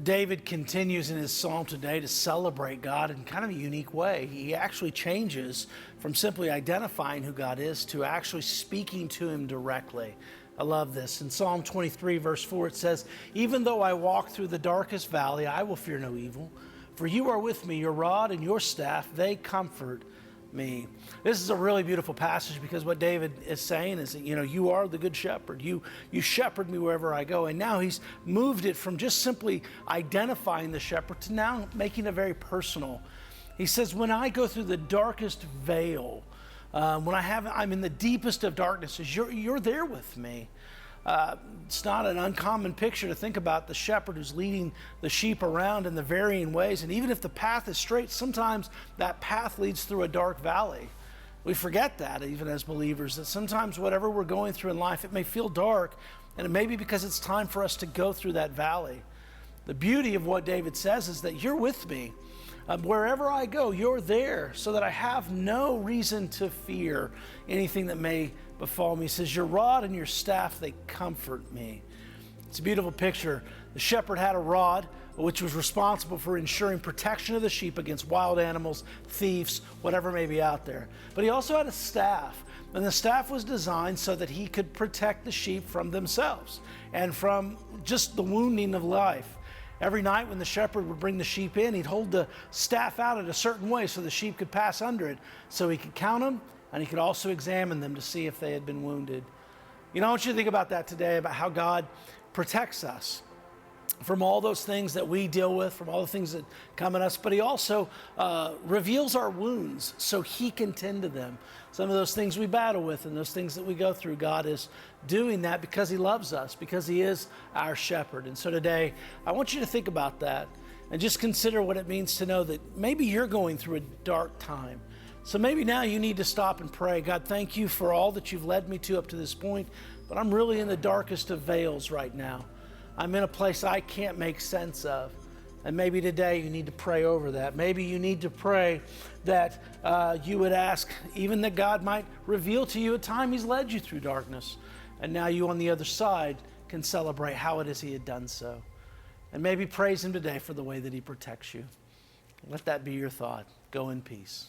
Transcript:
David continues in his psalm today to celebrate God in kind of a unique way. He actually changes from simply identifying who God is to actually speaking to him directly. I love this. In Psalm 23, verse 4, it says, "Even though I walk through the darkest valley, I will fear no evil. For you are with me, your rod and your staff, they comfort me." This is a really beautiful passage because what David is saying is that, you are the good shepherd. You shepherd me wherever I go. And now he's moved it from just simply identifying the shepherd to now making it very personal. He says, when I go through the darkest vale, I'm in the deepest of darknesses, you're there with me. It's not an uncommon picture to think about the shepherd who's leading the sheep around in the varying ways. And even if the path is straight, sometimes that path leads through a dark valley. We forget that even as believers, that sometimes whatever we're going through in life, it may feel dark, and it may be because it's time for us to go through that valley. The beauty of what David says is that you're with me. Wherever I go, you're there, so that I have no reason to fear anything that may befall me. He says, your rod and your staff, they comfort me. It's a beautiful picture. The shepherd had a rod, which was responsible for ensuring protection of the sheep against wild animals, thieves, whatever may be out there. But he also had a staff, and the staff was designed so that he could protect the sheep from themselves and from just the wounding of life. Every night when the shepherd would bring the sheep in, he'd hold the staff out in a certain way so the sheep could pass under it, so he could count them, and he could also examine them to see if they had been wounded. I want you to think about that today, about how God protects us from all those things that we deal with, from all the things that come at us, but he also reveals our wounds so he can tend to them. Some of those things we battle with and those things that we go through, God is doing that because he loves us, because he is our shepherd. And so today, I want you to think about that and just consider what it means to know that maybe you're going through a dark time. So maybe now you need to stop and pray. God, thank you for all that you've led me to up to this point, but I'm really in the darkest of vales right now. I'm in a place I can't make sense of. And maybe today you need to pray over that. Maybe you need to pray that you would ask, even that God might reveal to you a time he's led you through darkness. And now you on the other side can celebrate how it is he had done so. And maybe praise him today for the way that he protects you. Let that be your thought. Go in peace.